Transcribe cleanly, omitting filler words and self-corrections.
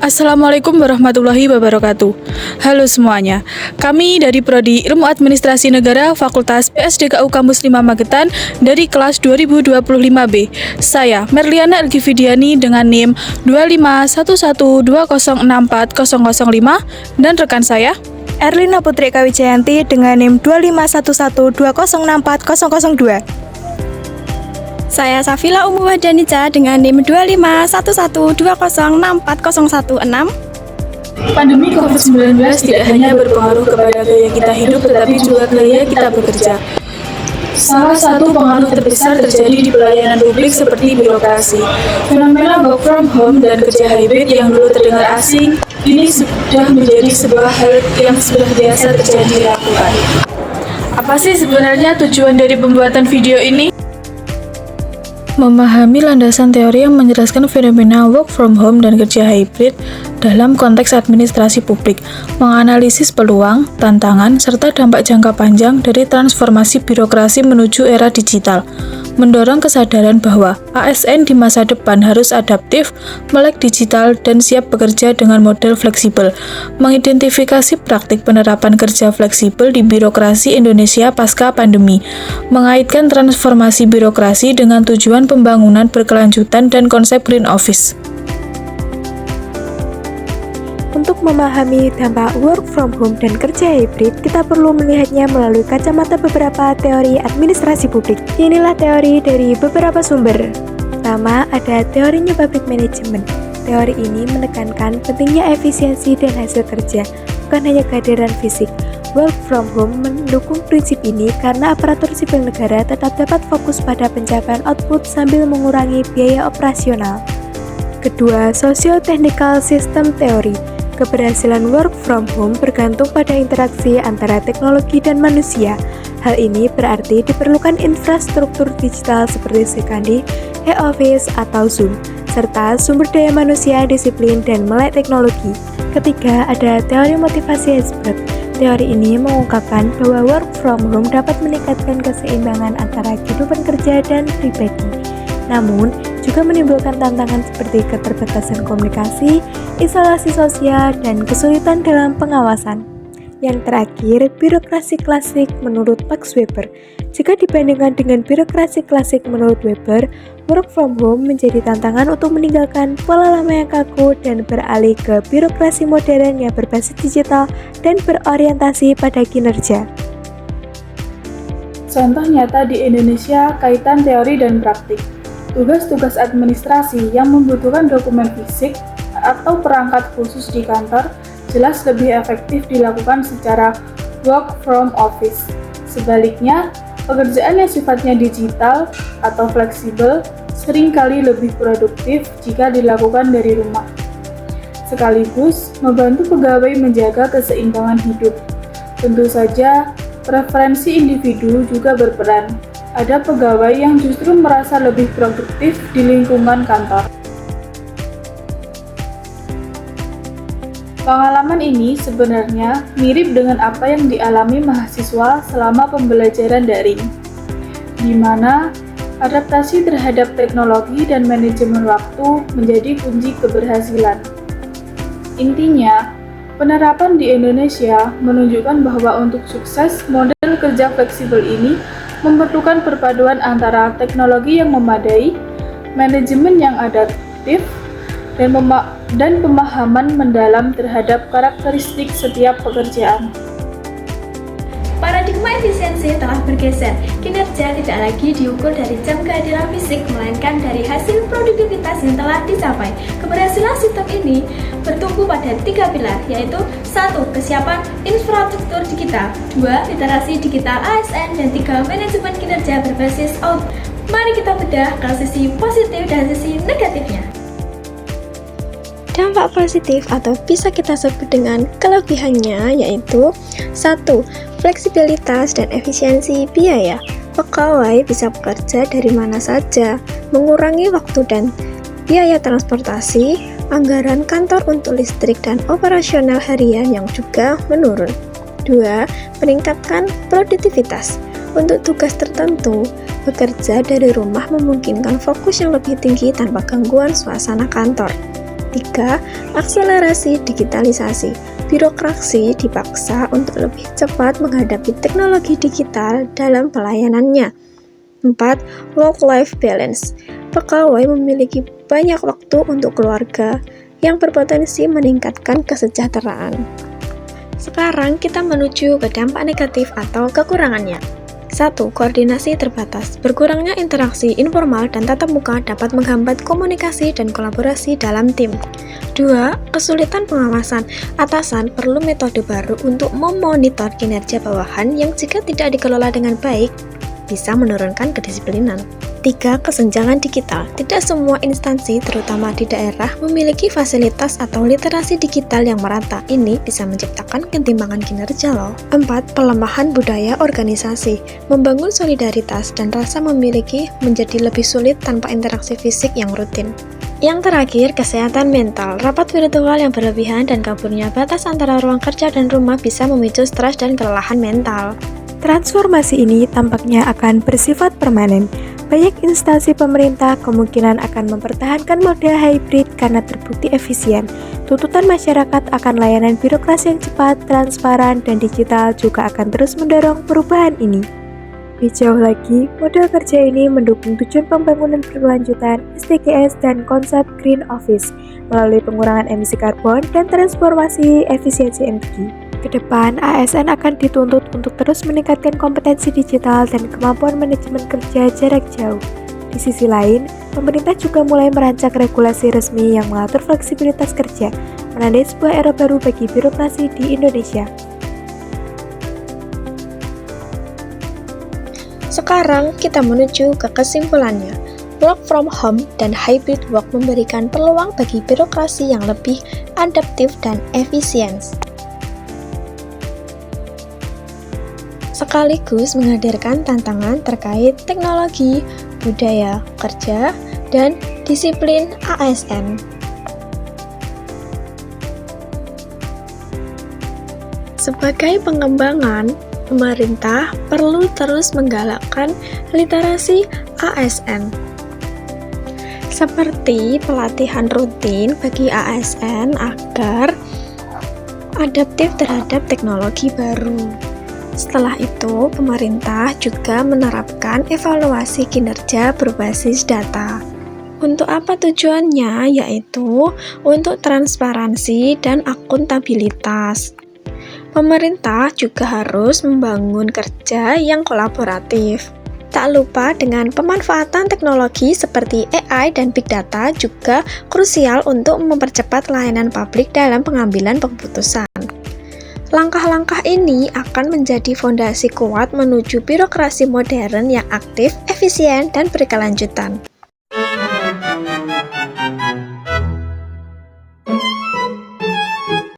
Assalamualaikum warahmatullahi wabarakatuh. Halo semuanya, kami dari Prodi Ilmu Administrasi Negara Fakultas PSDKU Kampus 5 Magetan dari kelas 2025B. Saya Merliana Elgividiani dengan NIM 25112064005 dan rekan saya Erlina Putri Kawijayanti dengan NIM 25112064002. Saya Safila Umu Wahdanica dengan NIM 25112064016. Pandemi COVID-19 tidak hanya berpengaruh kepada gaya kita hidup, tetapi juga gaya kita bekerja. Salah satu pengaruh terbesar terjadi di pelayanan publik seperti birokrasi. Fenomena work from home dan kerja hybrid yang dulu terdengar asing, ini sudah menjadi sebuah hal yang sudah biasa terjadi dilakukan. Apa sih sebenarnya tujuan dari pembuatan video ini? Memahami landasan teori yang menjelaskan fenomena work from home dan kerja hybrid dalam konteks administrasi publik, menganalisis peluang, tantangan, serta dampak jangka panjang dari transformasi birokrasi menuju era digital, mendorong kesadaran bahwa ASN di masa depan harus adaptif, melek digital, dan siap bekerja dengan model fleksibel, mengidentifikasi praktik penerapan kerja fleksibel di birokrasi Indonesia pasca pandemi, mengaitkan transformasi birokrasi dengan tujuan pembangunan berkelanjutan dan konsep Green Office. Untuk memahami dampak work from home dan kerja hybrid, kita perlu melihatnya melalui kacamata beberapa teori administrasi publik. Inilah teori dari beberapa sumber. Pertama, ada teori New Public Management. Teori ini menekankan pentingnya efisiensi dan hasil kerja, bukan hanya kehadiran fisik. Work from home mendukung prinsip ini karena aparatur sipil negara tetap dapat fokus pada pencapaian output sambil mengurangi biaya operasional. Kedua, Socio-Technical System Theory. Keberhasilan work from home bergantung pada interaksi antara teknologi dan manusia. Hal ini berarti diperlukan infrastruktur digital seperti Sekandi, e-office, atau Zoom, serta sumber daya manusia disiplin dan melek teknologi. Ketiga, ada teori motivasi Herzberg. Teori ini mengungkapkan bahwa work from home dapat meningkatkan keseimbangan antara kehidupan kerja dan pribadi. Namun, juga menimbulkan tantangan seperti keterbatasan komunikasi, isolasi sosial, dan kesulitan dalam pengawasan. Yang terakhir, birokrasi klasik menurut Max Weber. Jika dibandingkan dengan birokrasi klasik menurut Weber, work from home menjadi tantangan untuk meninggalkan pola lama yang kaku dan beralih ke birokrasi modern yang berbasis digital dan berorientasi pada kinerja. Contoh nyata di Indonesia kaitan teori dan praktik. Tugas-tugas administrasi yang membutuhkan dokumen fisik atau perangkat khusus di kantor jelas lebih efektif dilakukan secara work from office. Sebaliknya, pekerjaan yang sifatnya digital atau fleksibel seringkali lebih produktif jika dilakukan dari rumah. Sekaligus membantu pegawai menjaga keseimbangan hidup. Tentu saja, preferensi individu juga berperan. Ada pegawai yang justru merasa lebih produktif di lingkungan kantor. Pengalaman ini sebenarnya mirip dengan apa yang dialami mahasiswa selama pembelajaran daring, di mana adaptasi terhadap teknologi dan manajemen waktu menjadi kunci keberhasilan. Intinya, penerapan di Indonesia menunjukkan bahwa untuk sukses model kerja fleksibel ini memerlukan perpaduan antara teknologi yang memadai, manajemen yang adaptif, dan pemahaman mendalam terhadap karakteristik setiap pekerjaan. Paradigma efisiensi telah bergeser. Kinerja tidak lagi diukur dari jam kehadiran fisik, melainkan dari hasil produktivitas yang telah dicapai. Keberhasilan sistem ini bertumpu pada 3 pilar, yaitu 1. Kesiapan infrastruktur digital, 2. Literasi digital ASN, dan 3. Manajemen kinerja berbasis output. Mari kita bedah ke sisi positif dan sisi negatifnya. Dampak positif atau bisa kita sebut dengan kelebihannya yaitu 1. Fleksibilitas dan efisiensi biaya. Pegawai bisa bekerja dari mana saja, mengurangi waktu dan biaya transportasi, anggaran kantor untuk listrik dan operasional harian yang juga menurun. 2. Meningkatkan produktivitas. Untuk tugas tertentu, bekerja dari rumah memungkinkan fokus yang lebih tinggi tanpa gangguan suasana kantor. 3. Akselerasi digitalisasi. Birokrasi dipaksa untuk lebih cepat menghadapi teknologi digital dalam pelayanannya. 4. Work-life balance. Pegawai memiliki banyak waktu untuk keluarga yang berpotensi meningkatkan kesejahteraan. Sekarang kita menuju ke dampak negatif atau kekurangannya. 1. Koordinasi terbatas. Berkurangnya interaksi informal dan tatap muka dapat menghambat komunikasi dan kolaborasi dalam tim. 2. Kesulitan pengawasan. Atasan perlu metode baru untuk memonitor kinerja bawahan yang jika tidak dikelola dengan baik, bisa menurunkan kedisiplinan. 3. Kesenjangan digital. Tidak semua instansi, terutama di daerah, memiliki fasilitas atau literasi digital yang merata. Ini bisa menciptakan ketimpangan kinerja loh. 4. Pelemahan budaya organisasi. Membangun solidaritas dan rasa memiliki menjadi lebih sulit tanpa interaksi fisik yang rutin. Yang terakhir, kesehatan mental. Rapat virtual yang berlebihan dan kaburnya batas antara ruang kerja dan rumah bisa memicu stres dan kelelahan mental. Transformasi ini tampaknya akan bersifat permanen. Banyak instansi pemerintah kemungkinan akan mempertahankan mode hybrid karena terbukti efisien. Tuntutan masyarakat akan layanan birokrasi yang cepat, transparan, dan digital juga akan terus mendorong perubahan ini. Lebih jauh lagi, model kerja ini mendukung tujuan pembangunan berkelanjutan SDGs dan konsep Green Office melalui pengurangan emisi karbon dan transformasi efisiensi energi. Kedepan, ASN akan dituntut untuk terus meningkatkan kompetensi digital dan kemampuan manajemen kerja jarak jauh. Di sisi lain, pemerintah juga mulai merancang regulasi resmi yang mengatur fleksibilitas kerja, menandai sebuah era baru bagi birokrasi di Indonesia. Sekarang kita menuju ke kesimpulannya. Work from home dan hybrid work memberikan peluang bagi birokrasi yang lebih adaptif dan efisien, sekaligus menghadirkan tantangan terkait teknologi, budaya kerja, dan disiplin ASN. Sebagai pengembangan, pemerintah perlu terus menggalakkan literasi ASN, seperti pelatihan rutin bagi ASN agar adaptif terhadap teknologi baru. Setelah itu, pemerintah juga menerapkan evaluasi kinerja berbasis data. Untuk apa tujuannya? Yaitu untuk transparansi dan akuntabilitas. Pemerintah juga harus membangun kerja yang kolaboratif. Tak lupa dengan pemanfaatan teknologi seperti AI dan Big Data juga krusial untuk mempercepat layanan publik dalam pengambilan keputusan. Langkah-langkah ini akan menjadi fondasi kuat menuju birokrasi modern yang aktif, efisien, dan berkelanjutan.